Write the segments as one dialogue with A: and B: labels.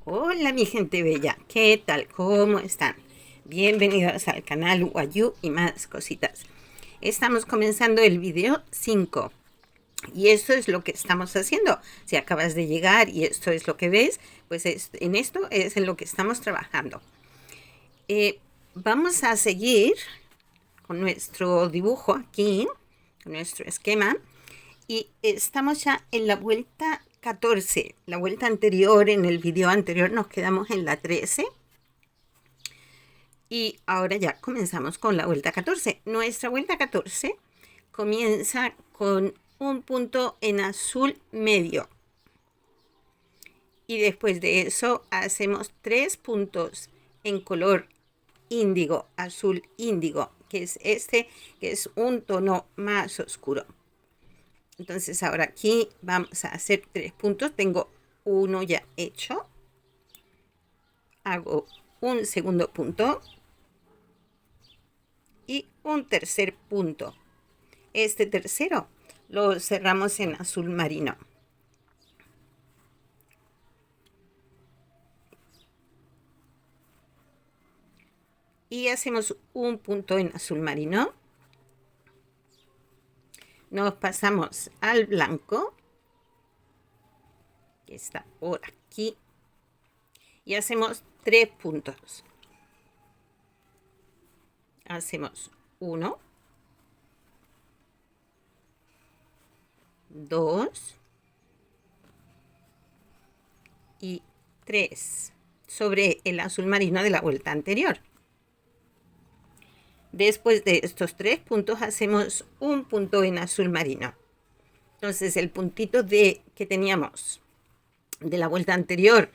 A: Hola mi gente bella, ¿qué tal? ¿Cómo están? Bienvenidos al canal Wayuu y más cositas. Estamos comenzando el video 5 y esto es lo que estamos haciendo. Si acabas de llegar y esto es lo que ves, pues en esto es en lo que estamos trabajando. Vamos a seguir con nuestro dibujo aquí, con nuestro esquema, y estamos ya en la vuelta 14. La vuelta anterior, en el video anterior, nos quedamos en la 13. Y ahora ya comenzamos con la vuelta 14. Nuestra vuelta 14 comienza con un punto en azul medio. Y después de eso hacemos 3 puntos en color índigo, azul índigo, que es este, que es un tono más oscuro. Entonces ahora aquí vamos a hacer 3 puntos. Tengo uno ya hecho. Hago un segundo punto y un tercer punto. Este tercero lo cerramos en azul marino. Y hacemos un punto en azul marino. Nos pasamos al blanco, que está por aquí, y hacemos 3 puntos. Hacemos 1, 2 y 3 sobre el azul marino de la vuelta anterior. Después de estos 3 puntos hacemos un punto en azul marino. Entonces el puntito que teníamos de la vuelta anterior,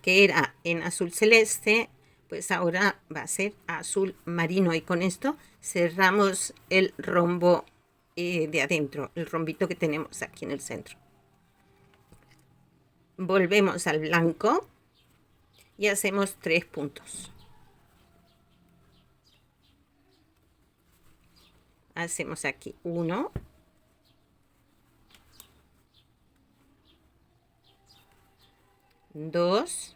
A: que era en azul celeste, pues ahora va a ser azul marino, y con esto cerramos el rombo de adentro, el rombito que tenemos aquí en el centro. Volvemos al blanco y hacemos 3 puntos. Hacemos aquí 1, 2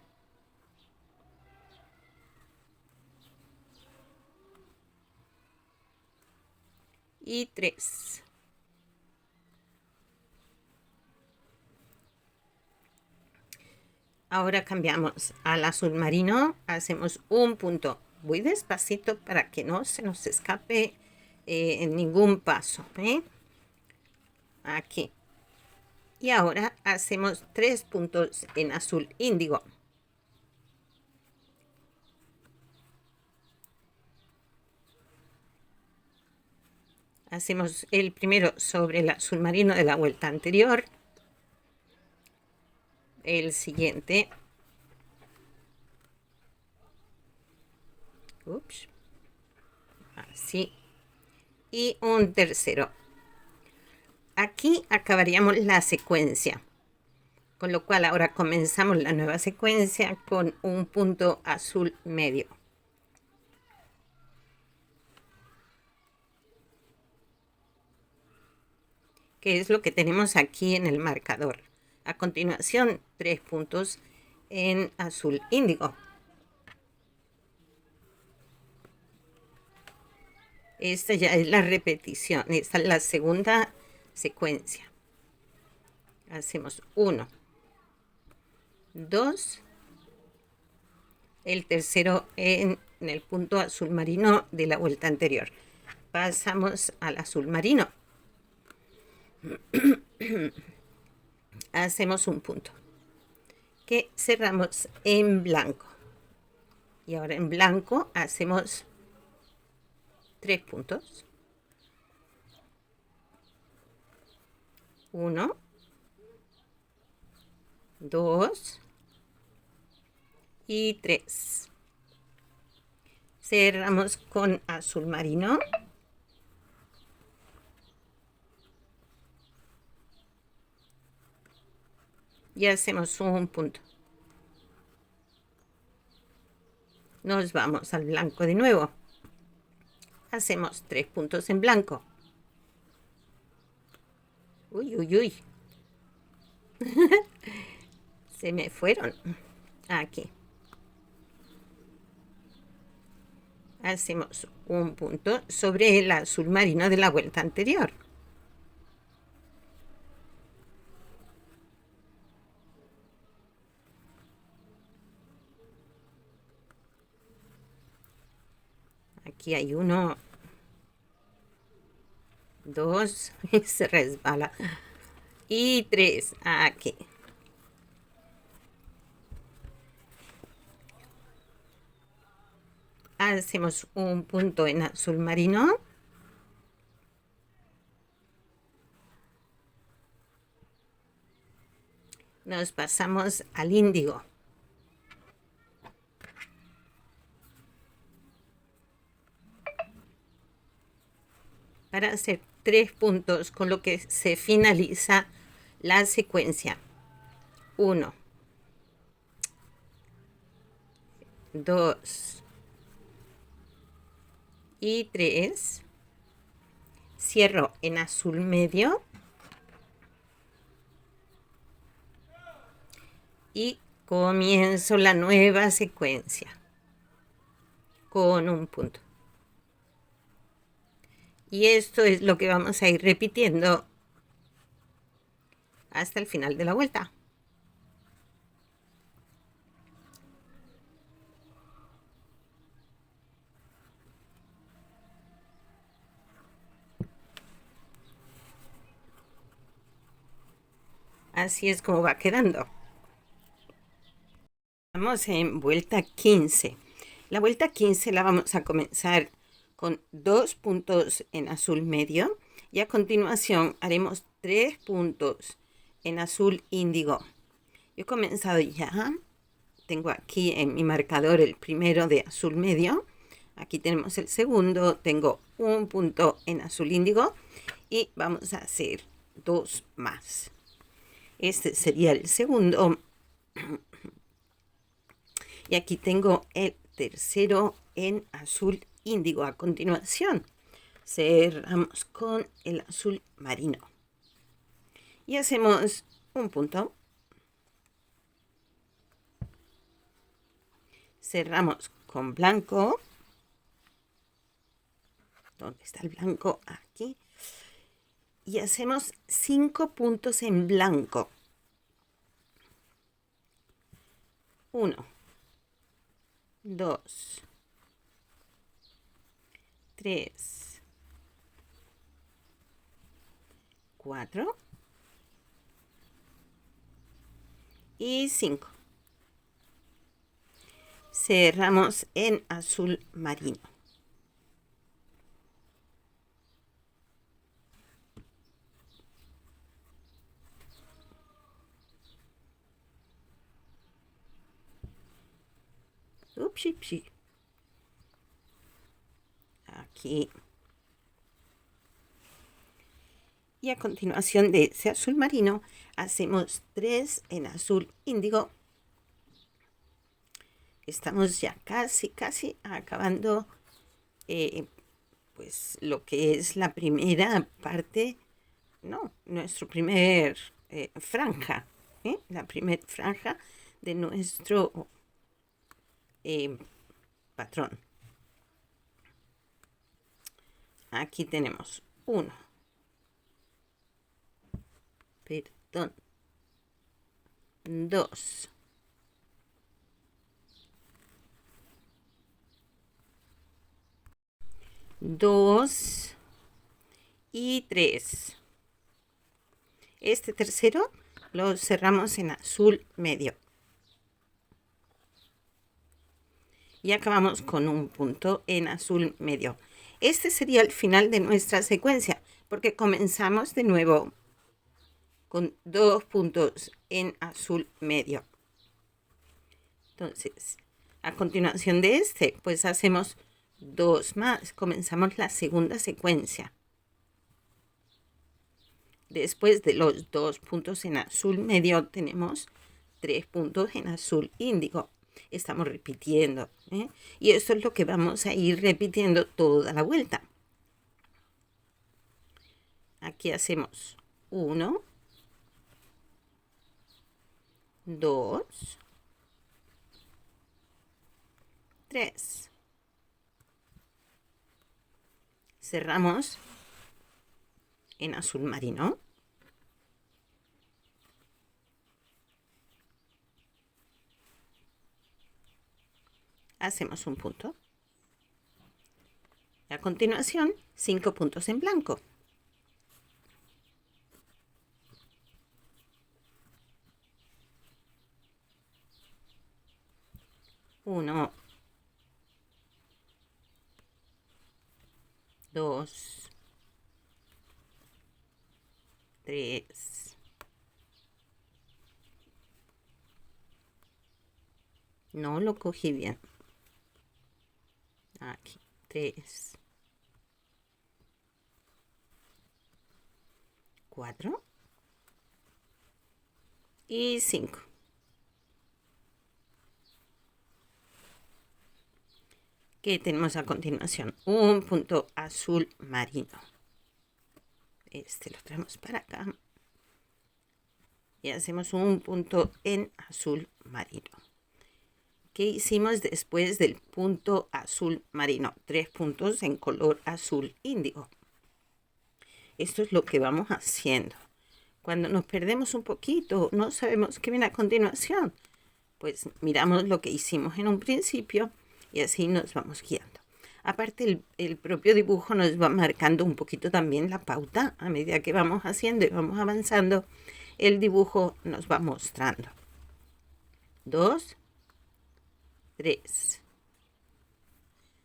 A: y 3. Ahora cambiamos al azul marino, hacemos un punto. Voy despacito para que no se nos escape en ningún paso. Aquí. Y ahora hacemos 3 puntos en azul índigo. Hacemos el primero sobre el azul marino de la vuelta anterior. El siguiente. Ups. Así. Y un tercero. Aquí acabaríamos la secuencia. Con lo cual ahora comenzamos la nueva secuencia con un punto azul medio. Que es lo que tenemos aquí en el marcador. A continuación, 3 puntos en azul índigo. Esta ya es la repetición, esta es la segunda secuencia. Hacemos 1, 2, el tercero en el punto azul marino de la vuelta anterior. Pasamos al azul marino. Hacemos un punto que cerramos en blanco. Y ahora en blanco hacemos 3 puntos. 1, 2 y 3. Cerramos con azul marino. Y hacemos un punto. Nos vamos al blanco de nuevo. Hacemos 3 puntos en blanco. Uy, uy, uy. Se me fueron. aquí. Hacemos un punto sobre el azul marino de la vuelta anterior. Aquí hay 1, 2, se resbala, y 3, aquí. Hacemos un punto en azul marino. Nos pasamos al índigo. Para hacer 3 puntos, con lo que se finaliza la secuencia. 1, 2 y 3. Cierro en azul medio y comienzo la nueva secuencia con un punto. Y esto es lo que vamos a ir repitiendo hasta el final de la vuelta. Así es como va quedando. Estamos en vuelta 15. La vuelta 15 la vamos a comenzar con 2 puntos en azul medio y a continuación haremos 3 puntos en azul índigo. Yo he comenzado ya. Tengo aquí en mi marcador el primero de azul medio. Aquí tenemos el segundo. Tengo un punto en azul índigo y vamos a hacer 2 más. Este sería el segundo. Y aquí tengo el tercero en azul índigo. A continuación, cerramos con el azul marino. Y hacemos un punto. Cerramos con blanco. ¿Dónde está el blanco? Aquí. Y hacemos 5 puntos en blanco. 1, 2, 3, 4 y 5. Cerramos en azul marino. Upsi. Aquí. Y a continuación de ese azul marino hacemos 3 en azul índigo. Estamos ya casi acabando pues lo que es la primera parte, no, nuestro primer franja, la primera franja de nuestro patrón. Aquí tenemos 1, perdón, 2, 2 y 3. Este tercero lo cerramos en azul medio. Y acabamos con un punto en azul medio. Este sería el final de nuestra secuencia, porque comenzamos de nuevo con 2 puntos en azul medio. Entonces, a continuación de este, pues hacemos 2 más. Comenzamos la segunda secuencia. Después de los 2 puntos en azul medio, tenemos 3 puntos en azul índigo. Estamos repitiendo, y esto es lo que vamos a ir repitiendo toda la vuelta. Aquí hacemos 1, 2, 3. Cerramos en azul marino. Hacemos un punto. A continuación, 5 puntos en blanco. 1, 2, 3. No lo cogí bien. Aquí, 3, 4 y 5. ¿Qué tenemos a continuación? Un punto azul marino. Este lo traemos para acá. Y hacemos un punto en azul marino. ¿Qué hicimos después del punto azul marino? 3 puntos en color azul índigo. Esto es lo que vamos haciendo. Cuando nos perdemos un poquito, no sabemos qué viene a continuación, pues miramos lo que hicimos en un principio y así nos vamos guiando. Aparte, el propio dibujo nos va marcando un poquito también la pauta. A medida que vamos haciendo y vamos avanzando, el dibujo nos va mostrando. 2, 3.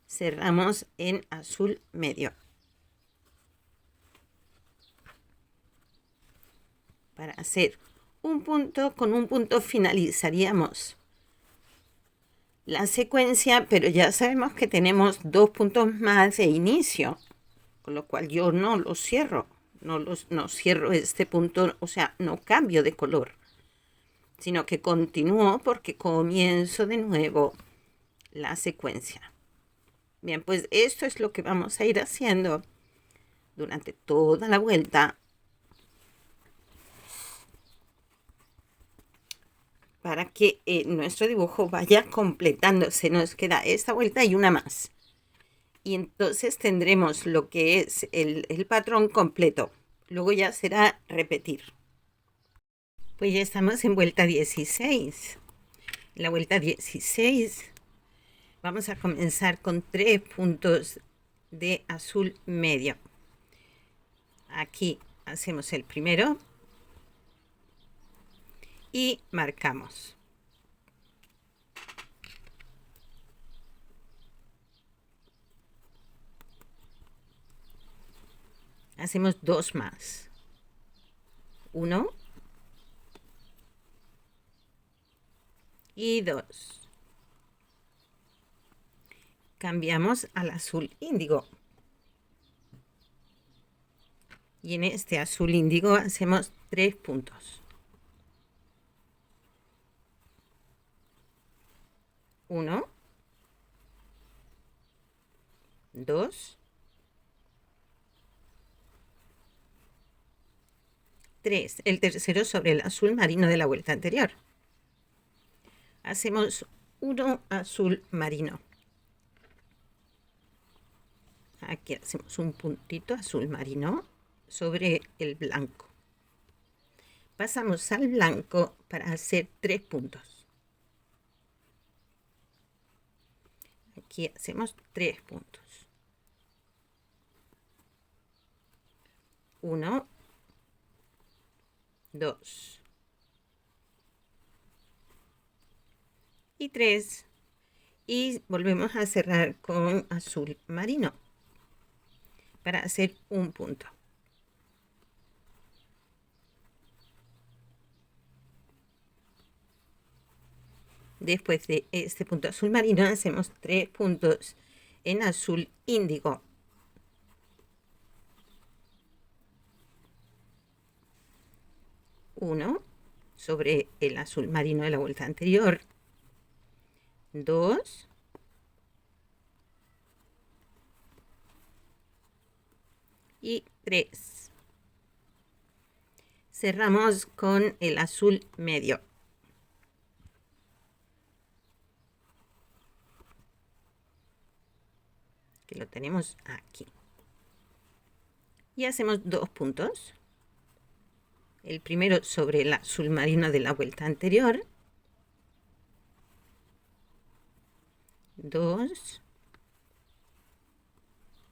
A: Cerramos en azul medio. Para hacer un punto, con un punto finalizaríamos la secuencia, pero ya sabemos que tenemos 2 puntos más de inicio, con lo cual yo no los cierro, no cierro este punto, o sea, no cambio de color, sino que continúo porque comienzo de nuevo la secuencia. Bien, pues esto es lo que vamos a ir haciendo durante toda la vuelta para que nuestro dibujo vaya completándose. Nos queda esta vuelta y una más. Y entonces tendremos lo que es el patrón completo. Luego ya será repetir. Pues ya estamos en vuelta 16. La vuelta 16 vamos a comenzar con 3 puntos de azul medio. Aquí hacemos el primero y marcamos. Hacemos 2 más. 1 y 2. Cambiamos al azul índigo. Y en este azul índigo hacemos 3 puntos. 1, 2, 3. El tercero sobre el azul marino de la vuelta anterior. Hacemos 1 azul marino. Aquí hacemos un puntito azul marino sobre el blanco. Pasamos al blanco para hacer 3 puntos. Aquí hacemos 3 puntos. 1, 2 y 3. Y volvemos a cerrar con azul marino para hacer un punto. Después de este punto azul marino hacemos 3 puntos en azul índigo. Uno sobre el azul marino de la vuelta anterior. 2 y 3. Cerramos con el azul medio. que lo tenemos aquí. Y hacemos 2 puntos. El primero sobre el azul marino de la vuelta anterior. 2.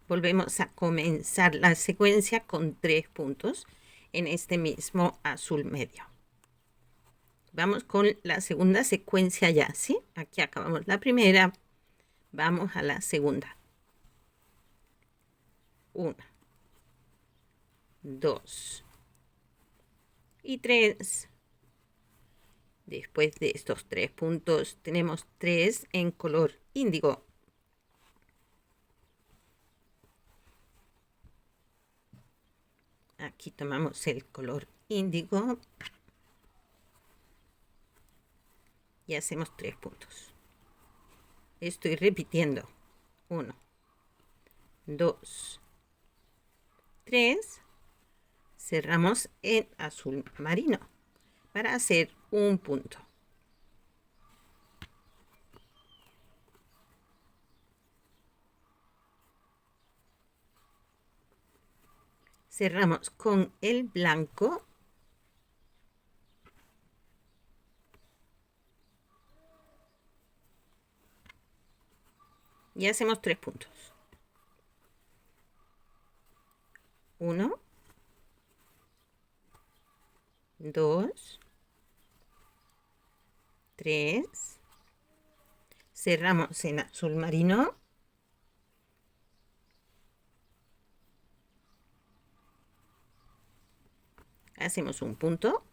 A: Volvemos a comenzar la secuencia con 3 puntos en este mismo azul medio. Vamos con la segunda secuencia ya, ¿sí? Aquí acabamos la primera, vamos a la segunda. 1, 2 y 3. Después de estos 3 puntos tenemos 3 en color índigo. Aquí tomamos el color índigo y hacemos 3 puntos. Estoy repitiendo. 1, 2, 3. Cerramos en azul marino para hacer un punto. Cerramos con el blanco. Y hacemos 3 puntos. 1, 2, 3. Cerramos en azul marino. Hacemos un punto.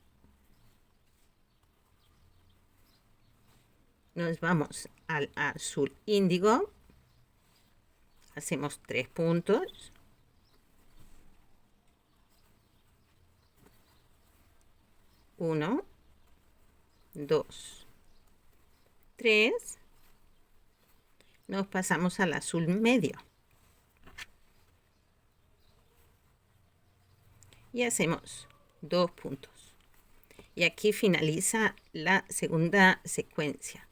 A: Nos vamos al azul índigo. Hacemos 3 puntos. 1, 2, 3. Nos pasamos al azul medio. Y hacemos 2 puntos. Y aquí finaliza la segunda secuencia.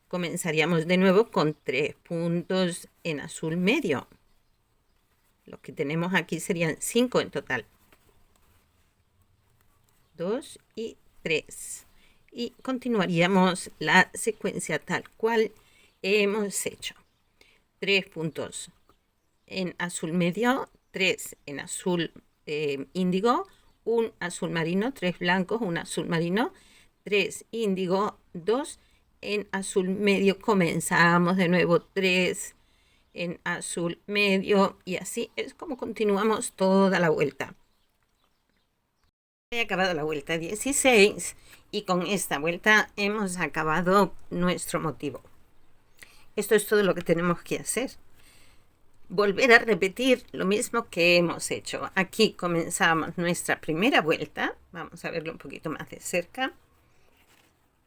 A: Comenzaríamos de nuevo con 3 puntos en azul medio. Lo que tenemos aquí serían 5 en total. 2 y 3. Y continuaríamos la secuencia tal cual hemos hecho. 3 puntos en azul medio, 3 en azul índigo, un azul marino, 3 blancos, un azul marino, 3 índigo, 2 en azul medio. Comenzamos de nuevo 3 en azul medio y así es como continuamos toda la vuelta. He acabado la vuelta 16 y con esta vuelta hemos acabado nuestro motivo. Esto es todo lo que tenemos que hacer. Volver a repetir lo mismo que hemos hecho. Aquí comenzamos nuestra primera vuelta. Vamos a verlo un poquito más de cerca.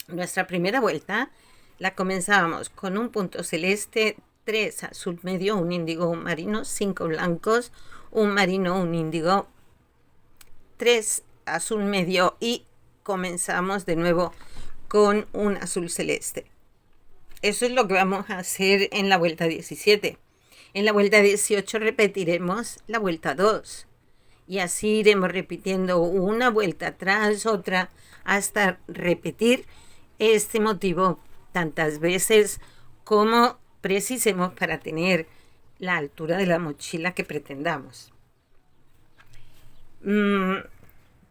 A: Nuestra primera vuelta la comenzábamos con un punto celeste, 3 azul medio, un índigo, un marino, 5 blancos, un marino, un índigo, 3 azul medio y comenzamos de nuevo con un azul celeste. Eso es lo que vamos a hacer en la vuelta 17. En la vuelta 18 repetiremos la vuelta 2 y así iremos repitiendo una vuelta tras otra hasta repetir este motivo tantas veces como precisemos para tener la altura de la mochila que pretendamos.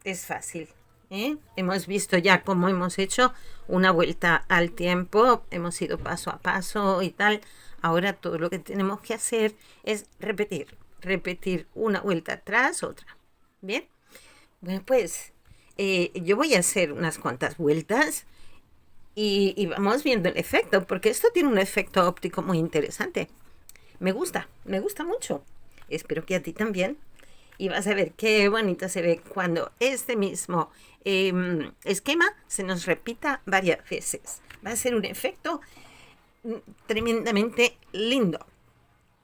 A: Es fácil, ¿eh? Hemos visto ya cómo hemos hecho una vuelta al tiempo, hemos ido paso a paso y tal. Ahora todo lo que tenemos que hacer es repetir una vuelta tras otra. Bien, bueno, pues yo voy a hacer unas cuantas vueltas y vamos viendo el efecto, porque esto tiene un efecto óptico muy interesante. Me gusta mucho. Espero que a ti también. Y vas a ver qué bonito se ve cuando este mismo esquema se nos repita varias veces. Va a ser un efecto tremendamente lindo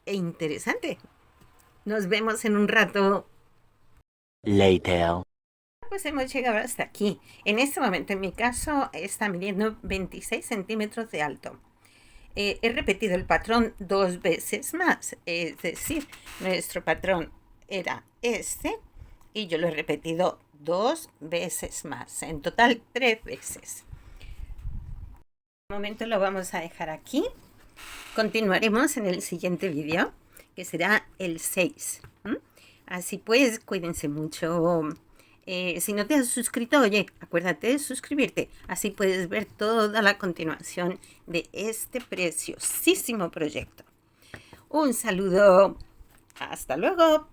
A: e interesante. Nos vemos en un rato.
B: Later.
A: Pues hemos llegado hasta aquí. En este momento, en mi caso, está midiendo 26 centímetros de alto. he repetido el patrón 2 veces más, es decir, nuestro patrón era este y yo lo he repetido 2 veces más, en total 3 veces. De momento lo vamos a dejar aquí. Continuaremos en el siguiente vídeo, que será el 6. Así pues, cuídense mucho. Si no te has suscrito, oye, acuérdate de suscribirte. Así puedes ver toda la continuación de este preciosísimo proyecto. Un saludo. Hasta luego.